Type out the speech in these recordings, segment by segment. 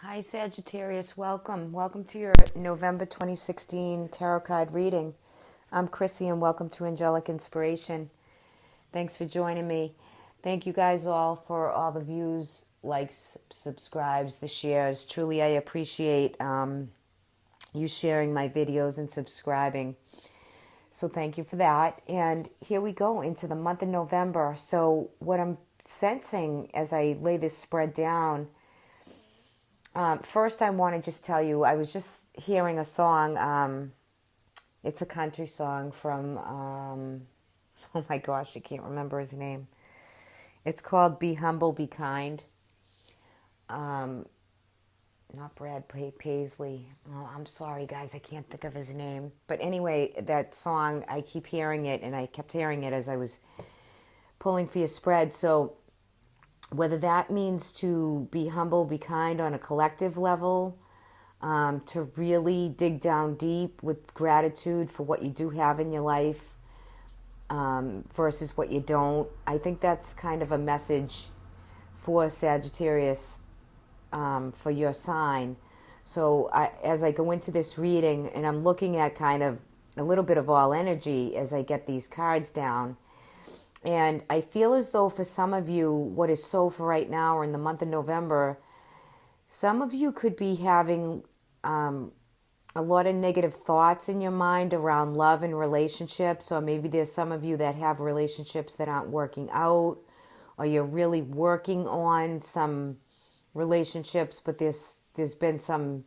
Hi, Sagittarius. Welcome. Welcome to your November 2016 tarot card reading. I'm Chrissy, and welcome to Angelic Inspiration. Thanks for joining me. Thank you guys all for all the views, likes, subscribes, the shares. Truly, I appreciate you sharing my videos and subscribing. So thank you for that. And here we go into the month of November. So what I'm sensing as I lay this spread down, first, I want to just tell you, I was just hearing a song. It's a country song from, oh my gosh, I can't remember his name. It's called Be Humble, Be Kind. Not Brad Paisley. Oh, I'm sorry, guys, I can't think of his name. But anyway, that song, I keep hearing it, and I kept hearing it as I was pulling for your spread. So whether that means to be humble, be kind on a collective level, to really dig down deep with gratitude for what you do have in your life versus what you don't. I think that's kind of a message for Sagittarius, for your sign. So as I go into this reading, and I'm looking at kind of a little bit of all energy as I get these cards down, and I feel as though for some of you, what is so for right now or in the month of November, some of you could be having a lot of negative thoughts in your mind around love and relationships, or maybe there's some of you that have relationships that aren't working out, or you're really working on some relationships, but there's been some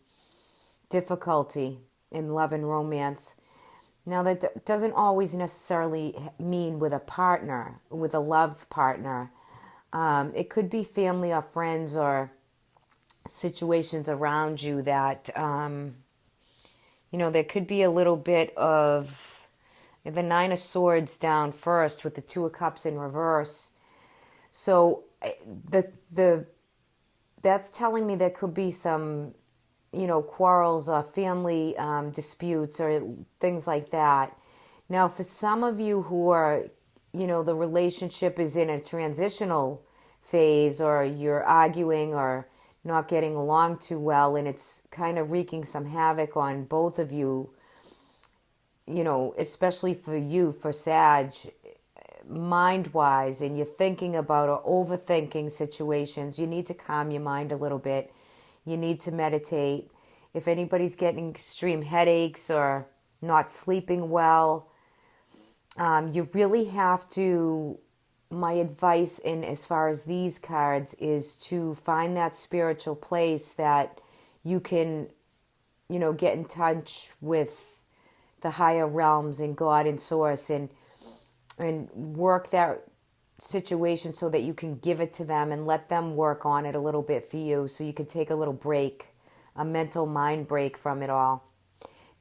difficulty in love and romance. Now, that doesn't always necessarily mean with a partner, with a love partner. It could be family or friends or situations around you that, there could be a little bit of the Nine of Swords down first with the Two of Cups in reverse. So that's telling me there could be some quarrels or family disputes or things like that. Now, for some of you who are, the relationship is in a transitional phase, or you're arguing or not getting along too well, and it's kind of wreaking some havoc on both of you, especially for you, for Sag, mind-wise, and you're thinking about or overthinking situations, you need to calm your mind a little bit. You need to meditate. If anybody's getting extreme headaches or not sleeping well, you really have to, my advice in as far as these cards is to find that spiritual place that you can, get in touch with the higher realms and God and Source, and work that situation so that you can give it to them and let them work on it a little bit for you, so you can take a little break, a mental mind break from it all.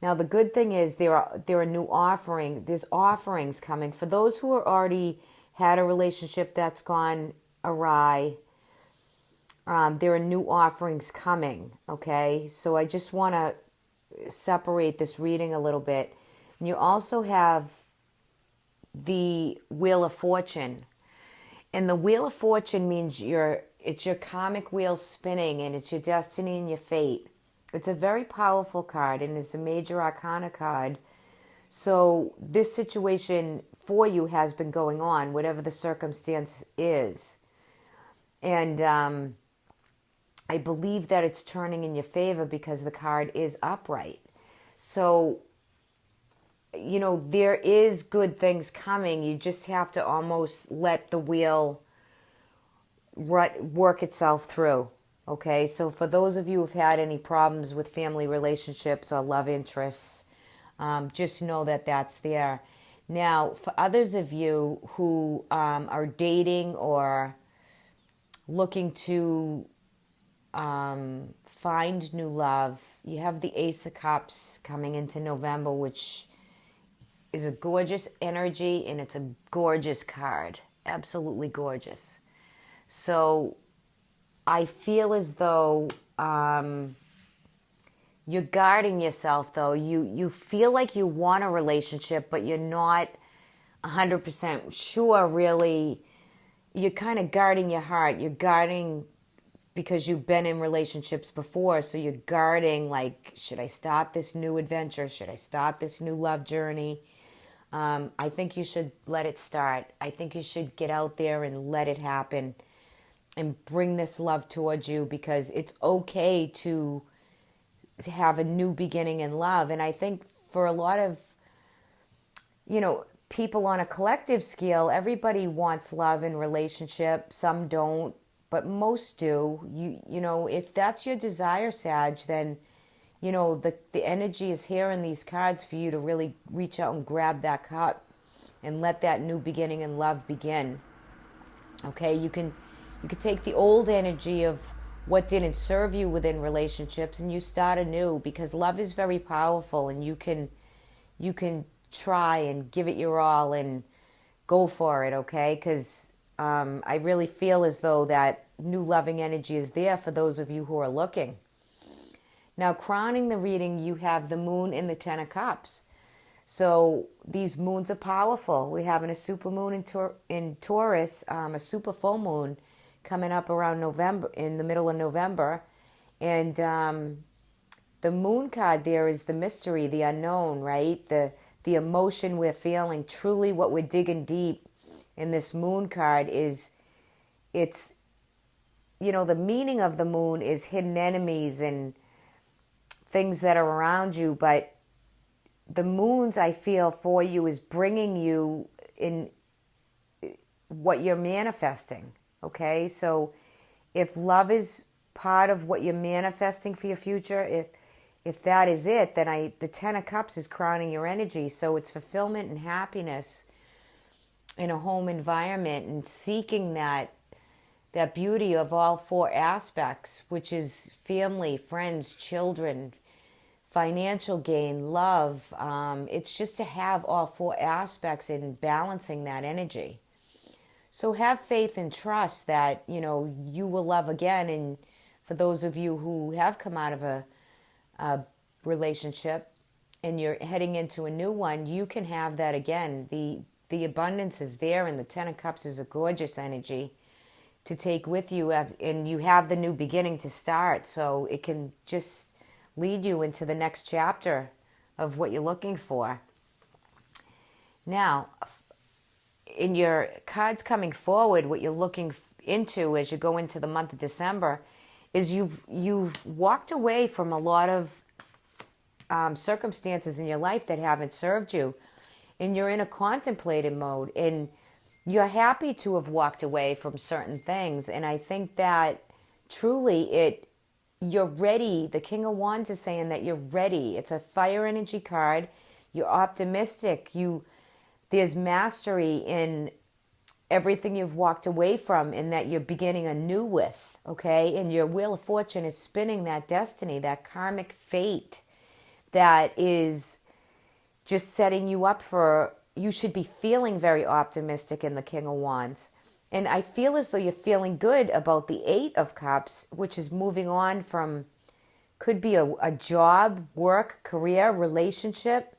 Now, the good thing is there are new offerings. There's offerings coming for those who are already had a relationship that's gone awry. There are new offerings coming. Okay, so I just want to separate this reading a little bit. And you also have the Wheel of Fortune. And the Wheel of Fortune means it's your karmic wheel spinning, and it's your destiny and your fate. It's a very powerful card, and it's a major arcana card. So this situation for you has been going on, whatever the circumstance is. And I believe that it's turning in your favor because the card is upright. So there is good things coming. You just have to almost let the wheel work itself through. Okay, so for those of you who've had any problems with family relationships or love interests, just know that that's there. Now, for others of you who are dating or looking to find new love, you have the Ace of Cups coming into November, which is a gorgeous energy, and it's a gorgeous card. Absolutely gorgeous. So I feel as though you're guarding yourself, though. You feel like you want a relationship, but you're not 100% sure, really. You're kind of guarding your heart. You're guarding because you've been in relationships before, so you're guarding, like, should I start this new adventure? Should I start this new love journey? I think you should let it start. I think you should get out there and let it happen and bring this love towards you, because it's okay to have a new beginning in love. And I think for a lot of, people on a collective scale, everybody wants love and relationship. Some don't, but most do. If that's your desire, Sag, then the energy is here in these cards for you to really reach out and grab that cup and let that new beginning in love begin. Okay, you can take the old energy of what didn't serve you within relationships and you start anew, because love is very powerful, and you can try and give it your all and go for it, okay? Because I really feel as though that new loving energy is there for those of you who are looking. Now, crowning the reading, you have the moon in the Ten of Cups. So these moons are powerful. We're having a super moon in Taurus, a super full moon coming up around November, in the middle of November. And the moon card there is the mystery, the unknown, right? The emotion we're feeling, truly what we're digging deep in this moon card is, the meaning of the moon is hidden enemies and things that are around you. But the moons, I feel, for you is bringing you in what you're manifesting, okay? So if love is part of what you're manifesting for your future, if that is it, then the Ten of Cups is crowning your energy. So it's fulfillment and happiness in a home environment and seeking that beauty of all four aspects, which is family, friends, children, financial gain, love. It's just to have all four aspects in balancing that energy. So have faith and trust that, you will love again. And for those of you who have come out of a relationship and you're heading into a new one, you can have that again. The abundance is there, and the Ten of Cups is a gorgeous energy to take with you, and you have the new beginning to start, so it can just lead you into the next chapter of what you're looking for. Now, in your cards coming forward, what you're looking into as you go into the month of December is you've walked away from a lot of circumstances in your life that haven't served you, and you're in a contemplative mode, and you're happy to have walked away from certain things. And I think that truly you're ready. The King of Wands is saying that you're ready. It's a fire energy card. You're optimistic. There's mastery in everything you've walked away from and that you're beginning anew with, okay? And your Wheel of Fortune is spinning that destiny, that karmic fate that is just setting you up for, you should be feeling very optimistic in the King of Wands. And I feel as though you're feeling good about the Eight of Cups, which is moving on from, could be a job, work, career, relationship.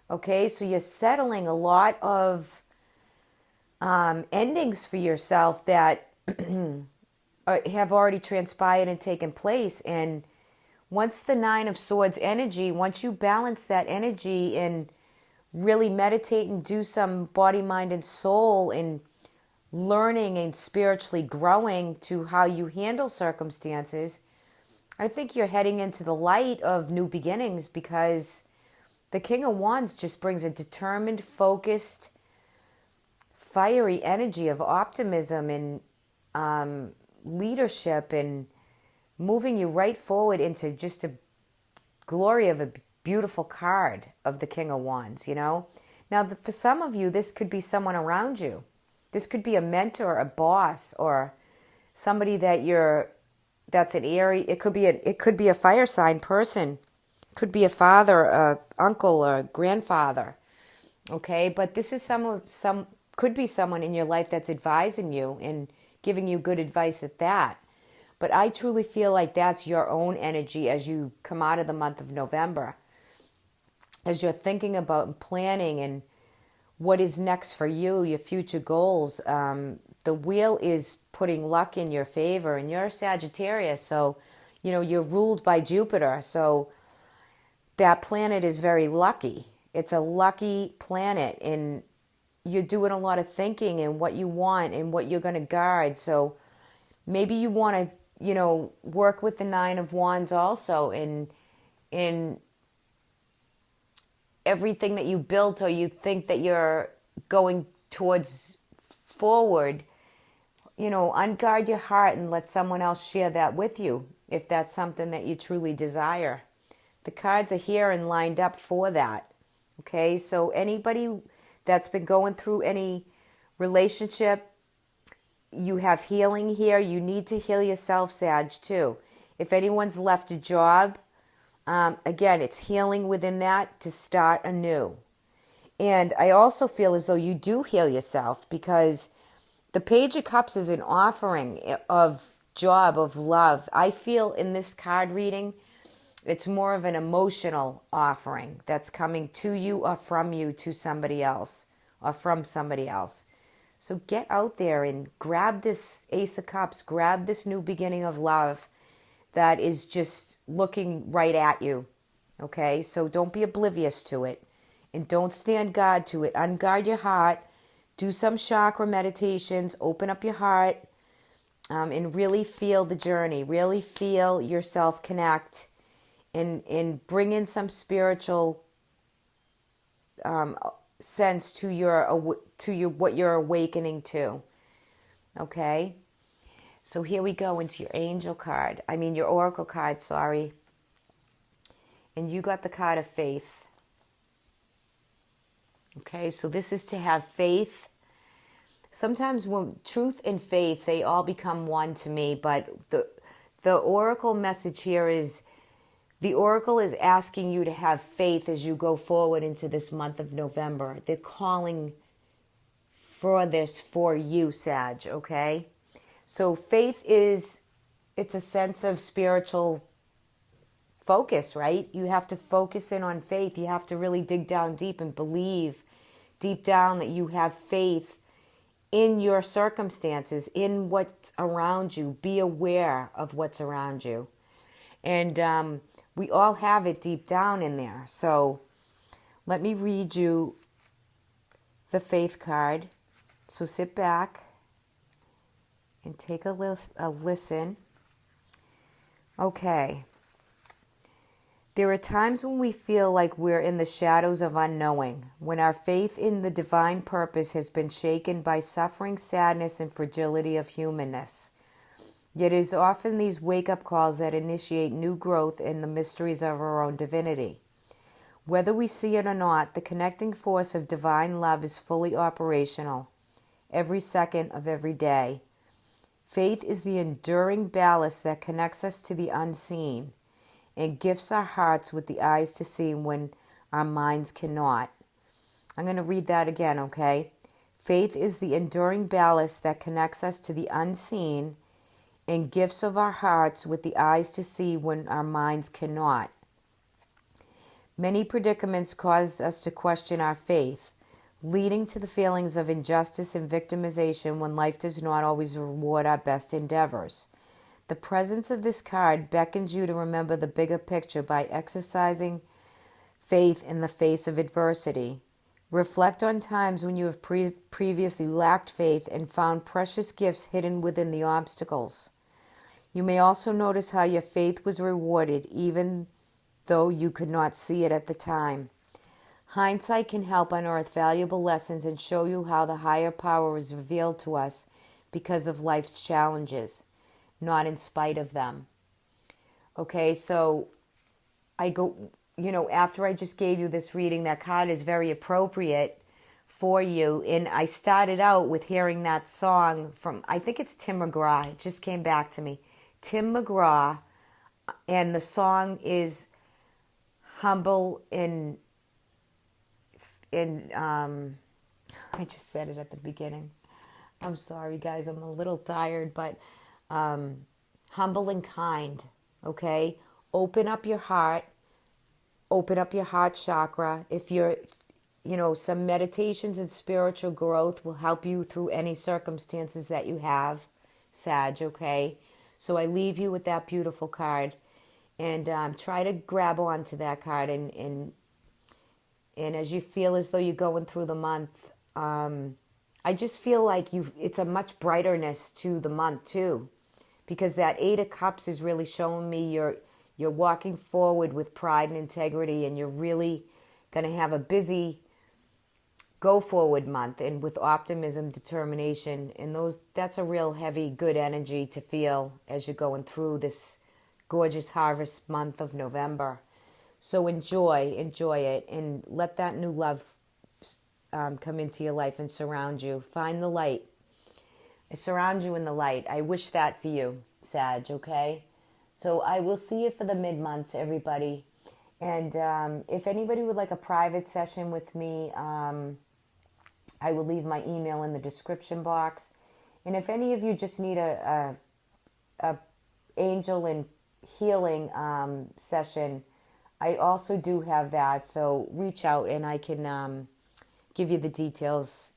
Okay, so you're settling a lot of endings for yourself that have already transpired and taken place. And once the Nine of Swords energy, once you balance that energy and really meditate and do some body, mind, and soul and learning and spiritually growing to how you handle circumstances, I think you're heading into the light of new beginnings, because the King of Wands just brings a determined, focused, fiery energy of optimism and leadership, and moving you right forward into just a glory of a beautiful card of the King of Wands, Now, for some of you, this could be someone around you. This could be a mentor, a boss, or somebody that's an Aries. It could be a fire sign person. It could be a father, a uncle, or a grandfather. Okay, but this is could be someone in your life that's advising you and giving you good advice at that. But I truly feel like that's your own energy as you come out of the month of November. As you're thinking about and planning and what is next for you, your future goals, the wheel is putting luck in your favor, and you're Sagittarius, so you're ruled by Jupiter, so that planet is very lucky. It's a lucky planet, and you're doing a lot of thinking and what you want and what you're going to guard. So maybe you want to, work with the Nine of Wands also in everything that you built or you think that you're going towards forward. Unguard your heart and let someone else share that with you if that's something that you truly desire. The cards are here and lined up for that. Okay, so anybody that's been going through any relationship, you have healing here. You need to heal yourself, Sag, too. If anyone's left a job, again, it's healing within that to start anew. And I also feel as though you do heal yourself, because the Page of Cups is an offering of job, of love. I feel in this card reading, it's more of an emotional offering that's coming to you or from you to somebody else or from somebody else. So get out there and grab this Ace of Cups, grab this new beginning of love that is just looking right at you. Okay, so don't be oblivious to it and don't stand guard to it. Unguard your heart, do some chakra meditations, open up your heart, and really feel the journey, really feel yourself connect. And bring in some spiritual sense to your what you're awakening to. Okay, so here we go into your your oracle card. Sorry, and you got the card of faith. Okay, so this is to have faith. Sometimes when truth and faith, they all become one to me. But the oracle message here is, the oracle is asking you to have faith as you go forward into this month of November. They're calling for this for you, Sag, okay? So faith it's a sense of spiritual focus, right? You have to focus in on faith. You have to really dig down deep and believe deep down that you have faith in your circumstances, in what's around you. Be aware of what's around you. And we all have it deep down in there. So let me read you the faith card. So sit back and take a listen. Okay. There are times when we feel like we're in the shadows of unknowing, when our faith in the divine purpose has been shaken by suffering, sadness, and fragility of humanness. Yet it is often these wake-up calls that initiate new growth in the mysteries of our own divinity. Whether we see it or not, the connecting force of divine love is fully operational, every second of every day. Faith is the enduring ballast that connects us to the unseen and gifts our hearts with the eyes to see when our minds cannot. I'm going to read that again, okay? Faith is the enduring ballast that connects us to the unseen and gifts of our hearts with the eyes to see when our minds cannot. Many predicaments cause us to question our faith, leading to the feelings of injustice and victimization when life does not always reward our best endeavors. The presence of this card beckons you to remember the bigger picture by exercising faith in the face of adversity. Reflect on times when you have previously lacked faith and found precious gifts hidden within the obstacles. You may also notice how your faith was rewarded even though you could not see it at the time. Hindsight can help unearth valuable lessons and show you how the higher power is revealed to us because of life's challenges, not in spite of them. Okay, so I go, after I just gave you this reading, that card is very appropriate for you. And I started out with hearing that song from, I think it's Tim McGraw. It just came back to me. Tim McGraw, and the song is Humble in I just said it at the beginning. I'm sorry, guys. I'm a little tired, but humble and kind, okay? Open up your heart. Open up your heart chakra. If you're, some meditations and spiritual growth will help you through any circumstances that you have. Sag, okay? So I leave you with that beautiful card, and try to grab onto that card, and as you feel as though you're going through the month, I just feel like it's a much brighterness to the month too, because that Eight of Cups is really showing me you're walking forward with pride and integrity, and you're really going to have a busy go forward month, and with optimism, determination, and that's a real heavy good energy to feel as you're going through this gorgeous harvest month of November. So enjoy it, and let that new love come into your life and surround you. Find the light. I surround you in the light. I wish that for you, Sag, okay? So I will see you for the mid-months, everybody. And if anybody would like a private session with me, I will leave my email in the description box. And if any of you just need a angel and healing session, I also do have that. So reach out, and I can give you the details